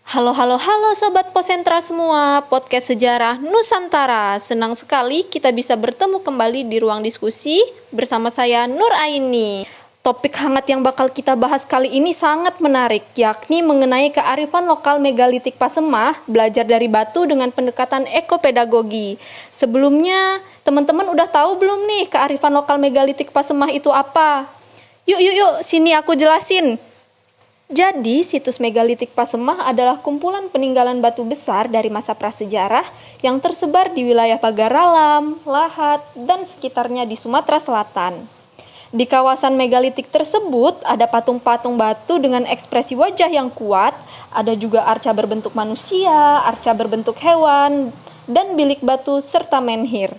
Halo, halo, halo Sobat Posentra semua, podcast sejarah Nusantara. Senang sekali kita bisa bertemu kembali di ruang diskusi bersama saya Nur Aini. Topik hangat yang bakal kita bahas kali ini sangat menarik, yakni mengenai kearifan lokal megalitik Pasemah, belajar dari batu dengan pendekatan ekopedagogi. Sebelumnya, teman-teman udah tahu belum nih kearifan lokal megalitik Pasemah itu apa? Yuk, sini aku jelasin. Jadi, situs megalitik Pasemah adalah kumpulan peninggalan batu besar dari masa prasejarah yang tersebar di wilayah Pagaralam, Lahat, dan sekitarnya di Sumatera Selatan. Di kawasan megalitik tersebut ada patung-patung batu dengan ekspresi wajah yang kuat, ada juga arca berbentuk manusia, arca berbentuk hewan, dan bilik batu serta menhir.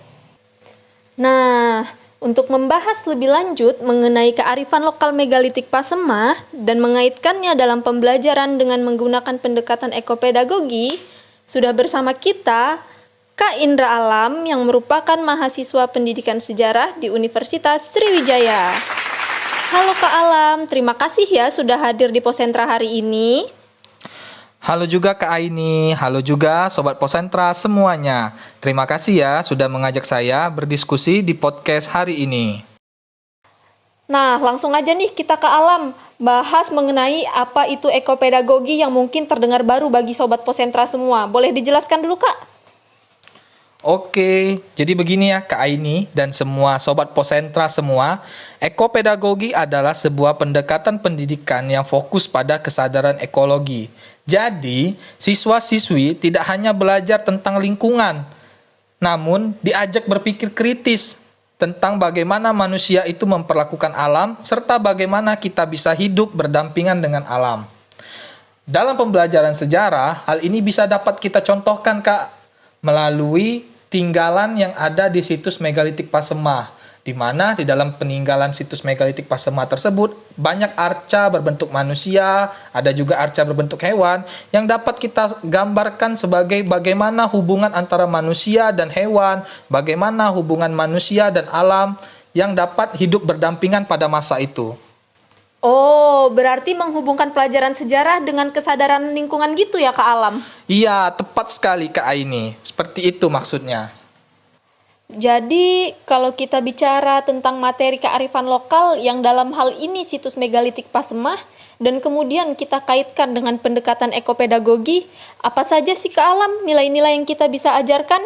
Nah, untuk membahas lebih lanjut mengenai kearifan lokal megalitik Pasemah dan mengaitkannya dalam pembelajaran dengan menggunakan pendekatan ekopedagogi, sudah bersama kita Kak Indra Alam yang merupakan mahasiswa pendidikan sejarah di Universitas Sriwijaya. Halo Kak Alam, terima kasih ya sudah hadir di Posentra hari ini. Halo juga Kak Aini, halo juga Sobat Posentra semuanya. Terima kasih ya sudah mengajak saya berdiskusi di podcast hari ini. Nah, langsung aja nih kita ke alam, bahas mengenai apa itu ekopedagogi yang mungkin terdengar baru bagi Sobat Posentra semua. Boleh dijelaskan dulu Kak? Oke, jadi begini ya Kak Aini dan semua Sobat Posentra semua. Ekopedagogi adalah sebuah pendekatan pendidikan yang fokus pada kesadaran ekologi. Jadi, siswa-siswi tidak hanya belajar tentang lingkungan, namun diajak berpikir kritis tentang bagaimana manusia itu memperlakukan alam, serta bagaimana kita bisa hidup berdampingan dengan alam. Dalam pembelajaran sejarah, hal ini bisa dapat kita contohkan Kak, melalui tinggalan yang ada di situs megalitik Pasemah, di mana di dalam peninggalan situs megalitik Pasemah tersebut banyak arca berbentuk manusia, ada juga arca berbentuk hewan yang dapat kita gambarkan sebagai bagaimana hubungan antara manusia dan hewan, bagaimana hubungan manusia dan alam yang dapat hidup berdampingan pada masa itu. Oh, berarti menghubungkan pelajaran sejarah dengan kesadaran lingkungan gitu ya Kak Alam? Iya, tepat sekali Kak Aini. Seperti itu maksudnya. Jadi, kalau kita bicara tentang materi kearifan lokal yang dalam hal ini situs megalitik Pasemah, dan kemudian kita kaitkan dengan pendekatan ekopedagogi, apa saja sih Kak Alam nilai-nilai yang kita bisa ajarkan?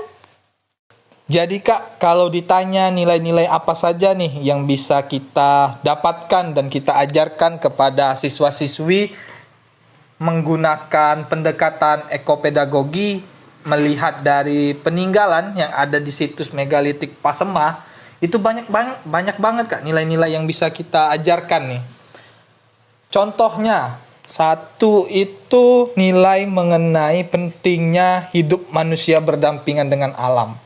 Jadi Kak, kalau ditanya nilai-nilai apa saja nih yang bisa kita dapatkan dan kita ajarkan kepada siswa-siswi menggunakan pendekatan ekopedagogi melihat dari peninggalan yang ada di situs megalitik Pasemah, itu banyak banget Kak nilai-nilai yang bisa kita ajarkan nih. Contohnya, satu itu nilai mengenai pentingnya hidup manusia berdampingan dengan alam.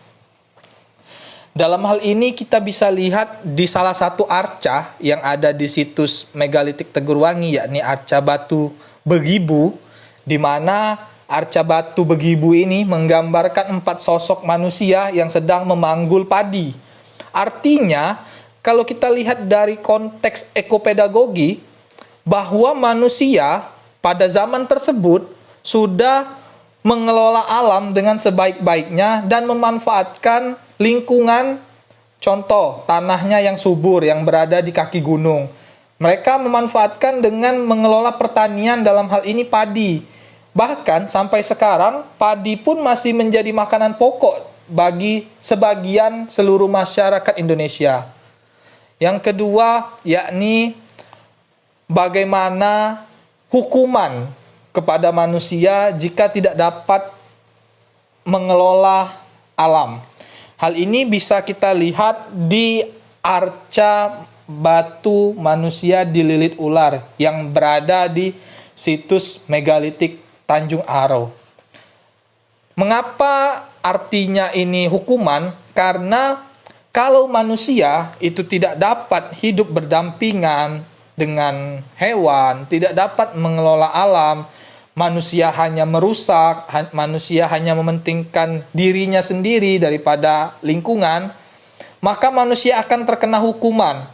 Dalam hal ini kita bisa lihat di salah satu arca yang ada di situs megalitik Tegurwangi, yakni arca batu Begibu, di mana arca batu Begibu ini menggambarkan 4 sosok manusia yang sedang memanggul padi. Artinya, kalau kita lihat dari konteks ekopedagogi, bahwa manusia pada zaman tersebut sudah mengelola alam dengan sebaik-baiknya dan memanfaatkan lingkungan, contoh tanahnya yang subur yang berada di kaki gunung. Mereka memanfaatkan dengan mengelola pertanian, dalam hal ini padi. Bahkan sampai sekarang padi pun masih menjadi makanan pokok bagi sebagian seluruh masyarakat Indonesia. Yang kedua yakni bagaimana hukuman kepada manusia jika tidak dapat mengelola alam. Hal ini bisa kita lihat di arca batu manusia dililit ular yang berada di situs megalitik Tanjung Aro. Mengapa artinya ini hukuman? Karena kalau manusia itu tidak dapat hidup berdampingan dengan hewan, tidak dapat mengelola alam, manusia hanya merusak, manusia hanya mementingkan dirinya sendiri daripada lingkungan, maka manusia akan terkena hukuman.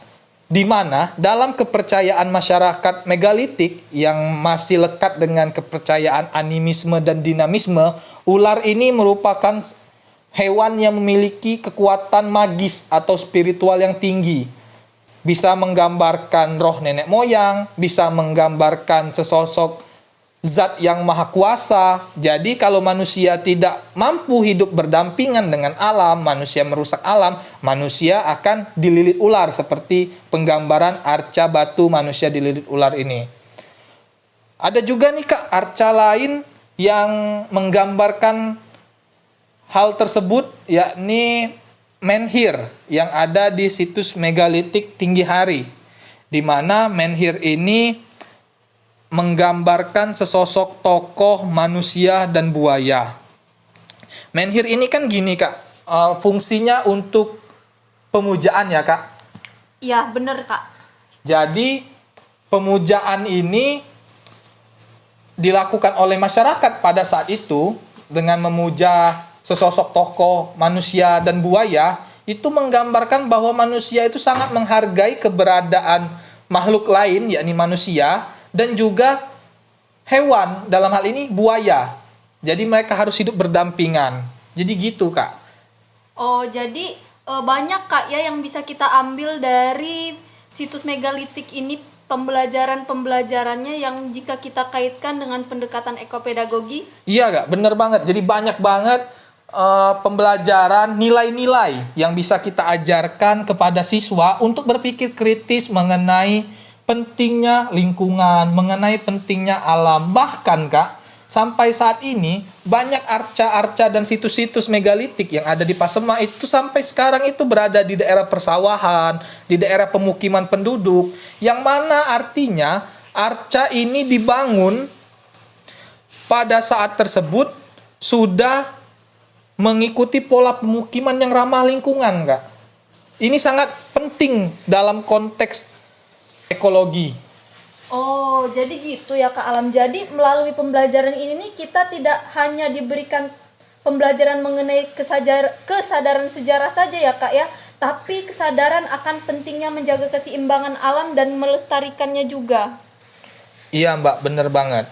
di mana dalam kepercayaan masyarakat megalitik yang masih lekat dengan kepercayaan animisme dan dinamisme, ular ini merupakan hewan yang memiliki kekuatan magis atau spiritual yang tinggi. Bisa menggambarkan roh nenek moyang, bisa menggambarkan sesosok zat yang maha kuasa. Jadi kalau manusia tidak mampu hidup berdampingan dengan alam, manusia merusak alam, manusia akan dililit ular seperti penggambaran arca batu manusia dililit ular ini. Ada juga nih Kak arca lain yang menggambarkan hal tersebut, yakni menhir yang ada di situs megalitik Tinggi Hari, di mana menhir ini menggambarkan sesosok tokoh manusia dan buaya. Menhir ini kan gini Kak, fungsinya untuk pemujaan ya Kak. Iya bener Kak. Jadi pemujaan ini dilakukan oleh masyarakat pada saat itu dengan memuja sesosok tokoh manusia dan buaya, itu menggambarkan bahwa manusia itu sangat menghargai keberadaan makhluk lain, yakni manusia, dan juga hewan, dalam hal ini buaya. Jadi mereka harus hidup berdampingan. Jadi gitu Kak. Oh jadi banyak Kak ya yang bisa kita ambil dari situs megalitik ini, pembelajarannya yang jika kita kaitkan dengan pendekatan ekopedagogi. Iya Kak, bener banget. Jadi banyak banget pembelajaran, nilai-nilai yang bisa kita ajarkan kepada siswa untuk berpikir kritis mengenai pentingnya lingkungan, mengenai pentingnya alam. Bahkan Kak, sampai saat ini banyak arca-arca dan situs-situs megalitik yang ada di Pasemah itu sampai sekarang itu berada di daerah persawahan, di daerah pemukiman penduduk, yang mana artinya arca ini dibangun pada saat tersebut sudah mengikuti pola pemukiman yang ramah lingkungan Kak. Ini sangat penting dalam konteks ekologi. Oh, jadi gitu ya Kak Alam. Jadi melalui pembelajaran ini nih kita tidak hanya diberikan pembelajaran mengenai kesadaran sejarah saja ya Kak ya, tapi kesadaran akan pentingnya menjaga keseimbangan alam dan melestarikannya juga. Iya Mbak, bener banget.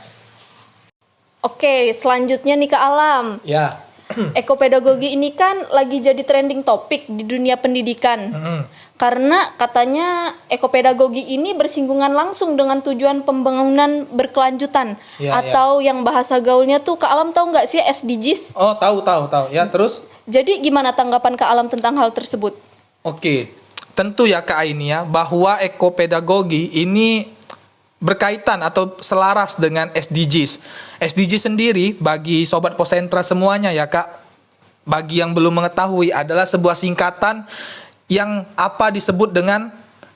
Oke, selanjutnya nih Kak Alam. Ya. Ekopedagogi ini kan lagi jadi trending topik di dunia pendidikan. Karena katanya ekopedagogi ini bersinggungan langsung dengan tujuan pembangunan berkelanjutan. Atau yang bahasa gaulnya tuh Kak Alam tahu nggak sih SDGs? Oh, tahu. Ya, terus? Jadi gimana tanggapan Kak Alam tentang hal tersebut? Oke, tentu ya Kak Aini ya, bahwa ekopedagogi ini berkaitan atau selaras dengan SDGs. SDGs sendiri bagi Sobat Posentra semuanya ya Kak, bagi yang belum mengetahui adalah sebuah singkatan yang apa disebut dengan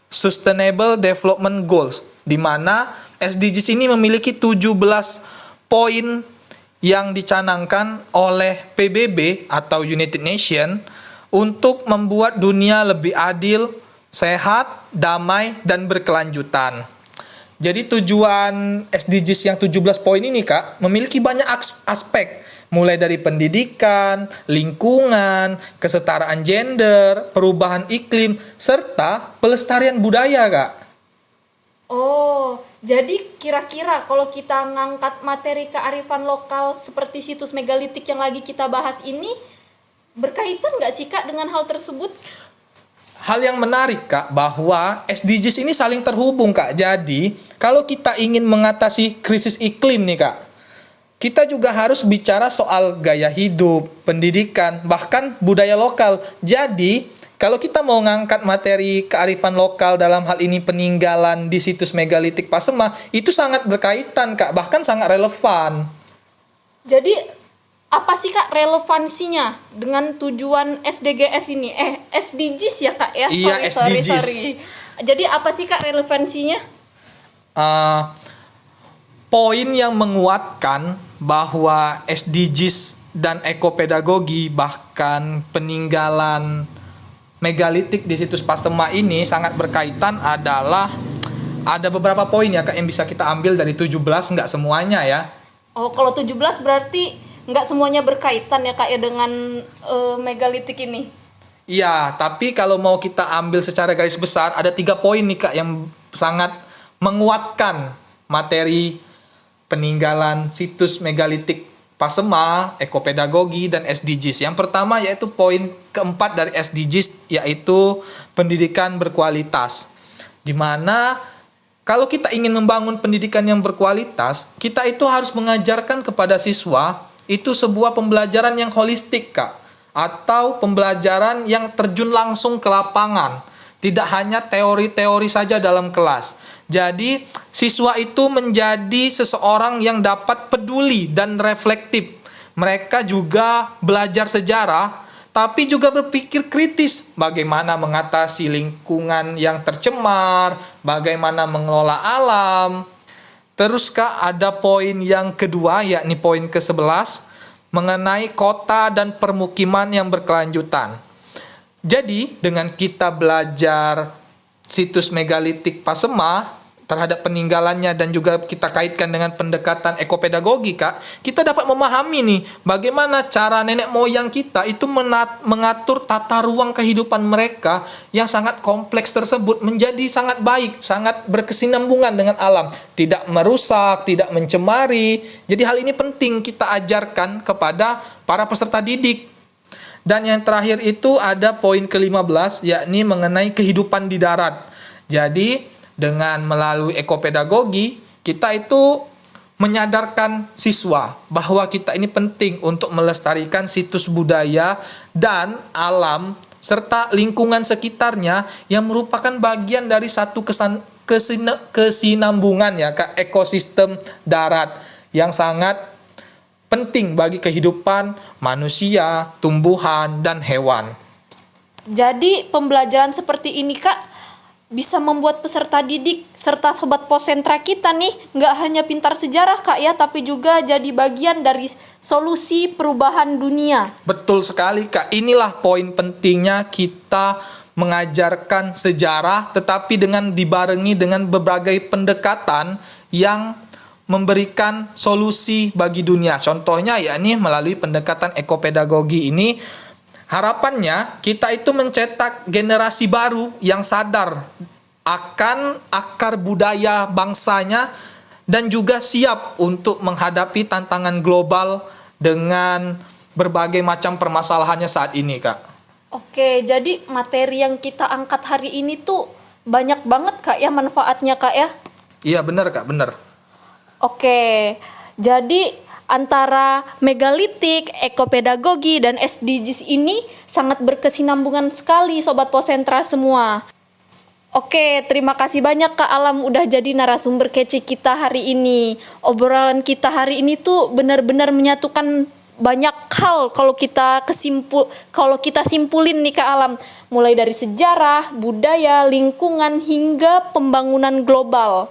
Sustainable Development Goals, di mana SDGs ini memiliki 17 poin yang dicanangkan oleh PBB atau United Nations untuk membuat dunia lebih adil, sehat, damai, dan berkelanjutan. Jadi tujuan SDGs yang 17 poin ini Kak memiliki banyak aspek, mulai dari pendidikan, lingkungan, kesetaraan gender, perubahan iklim, serta pelestarian budaya Kak. Oh, jadi kira-kira kalau kita ngangkat materi kearifan lokal seperti situs megalitik yang lagi kita bahas ini, berkaitan nggak sih Kak dengan hal tersebut? Hal yang menarik Kak, bahwa SDGs ini saling terhubung Kak. Jadi, kalau kita ingin mengatasi krisis iklim nih Kak, kita juga harus bicara soal gaya hidup, pendidikan, bahkan budaya lokal. Jadi, kalau kita mau ngangkat materi kearifan lokal dalam hal ini peninggalan di situs megalitik Pasemah, itu sangat berkaitan Kak, bahkan sangat relevan. Jadi apa sih Kak relevansinya dengan tujuan SDGs ini? SDGs ya Kak ya? Iya, sorry. SDGs. Jadi apa sih Kak relevansinya? Poin yang menguatkan bahwa SDGs dan ekopedagogi bahkan peninggalan megalitik di situs Pasemah ini sangat berkaitan adalah ada beberapa poin ya Kak yang bisa kita ambil dari 17, nggak semuanya ya. Oh, kalau 17 berarti nggak semuanya berkaitan ya Kak ya dengan megalitik ini? Iya, tapi kalau mau kita ambil secara garis besar, ada 3 poin nih Kak yang sangat menguatkan materi peninggalan situs megalitik Pasema, ekopedagogi, dan SDGs. Yang pertama yaitu poin keempat dari SDGs, yaitu pendidikan berkualitas. Di mana kalau kita ingin membangun pendidikan yang berkualitas, kita itu harus mengajarkan kepada siswa itu sebuah pembelajaran yang holistik, Kak. Atau pembelajaran yang terjun langsung ke lapangan. Tidak hanya teori-teori saja dalam kelas. Jadi, siswa itu menjadi seseorang yang dapat peduli dan reflektif. Mereka juga belajar sejarah, tapi juga berpikir kritis. Bagaimana mengatasi lingkungan yang tercemar, bagaimana mengelola alam. Terus Kak, ada poin yang kedua, yakni poin ke-11, mengenai kota dan permukiman yang berkelanjutan. Jadi, dengan kita belajar situs megalitik Pasema terhadap peninggalannya dan juga kita kaitkan dengan pendekatan ekopedagogi, Kak, kita dapat memahami nih bagaimana cara nenek moyang kita itu mengatur tata ruang kehidupan mereka yang sangat kompleks tersebut menjadi sangat baik, sangat berkesinambungan dengan alam, tidak merusak, tidak mencemari. Jadi hal ini penting kita ajarkan kepada para peserta didik. Dan yang terakhir itu ada poin ke-15, yakni mengenai kehidupan di darat. Jadi, dengan melalui ekopedagogi, kita itu menyadarkan siswa bahwa kita ini penting untuk melestarikan situs budaya dan alam, serta lingkungan sekitarnya yang merupakan bagian dari satu kesinambungan ya, Kak, ekosistem darat yang sangat penting bagi kehidupan manusia, tumbuhan, dan hewan. Jadi pembelajaran seperti ini Kak bisa membuat peserta didik serta sobat posentra kita nih nggak hanya pintar sejarah Kak ya, tapi juga jadi bagian dari solusi perubahan dunia. Betul sekali Kak, inilah poin pentingnya kita mengajarkan sejarah tetapi dengan dibarengi dengan berbagai pendekatan yang memberikan solusi bagi dunia. Contohnya yakni melalui pendekatan ekopedagogi ini, harapannya kita itu mencetak generasi baru yang sadar akan akar budaya bangsanya dan juga siap untuk menghadapi tantangan global dengan berbagai macam permasalahannya saat ini, Kak. Oke, jadi materi yang kita angkat hari ini tuh banyak banget Kak ya manfaatnya Kak ya? Iya benar Kak, benar. Oke, jadi antara megalitik, ekopedagogi, dan SDGs ini sangat berkesinambungan sekali Sobat Posentra semua. Oke, terima kasih banyak Kak Alam udah jadi narasumber kece kita hari ini. Obrolan kita hari ini tuh benar-benar menyatukan banyak hal kalau kita simpulin nih Kak Alam. Mulai dari sejarah, budaya, lingkungan, hingga pembangunan global.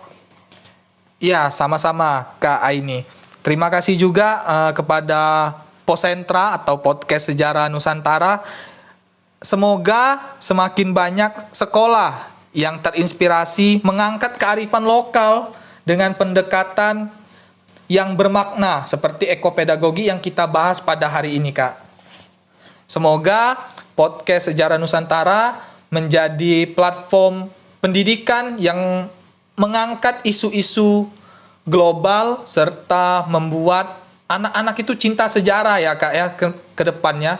Ya, sama-sama Kak Aini. Terima kasih juga kepada Posentra atau Podcast Sejarah Nusantara. Semoga semakin banyak sekolah yang terinspirasi mengangkat kearifan lokal dengan pendekatan yang bermakna seperti ekopedagogi yang kita bahas pada hari ini, Kak. Semoga Podcast Sejarah Nusantara menjadi platform pendidikan yang mengangkat isu-isu global serta membuat anak-anak itu cinta sejarah ya Kak ya ke depannya.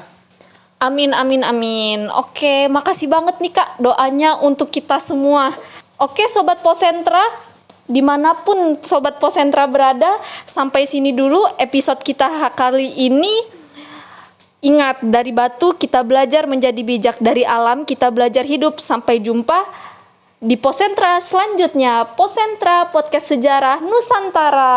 Amin, amin, amin. Oke, makasih banget nih Kak doanya untuk kita semua. Oke Sobat Posentra, dimanapun Sobat Posentra berada, sampai sini dulu episode kita kali ini. Ingat, dari batu kita belajar menjadi bijak, dari alam kita belajar hidup. Sampai jumpa di Posentra selanjutnya. Posentra Podcast Sejarah Nusantara.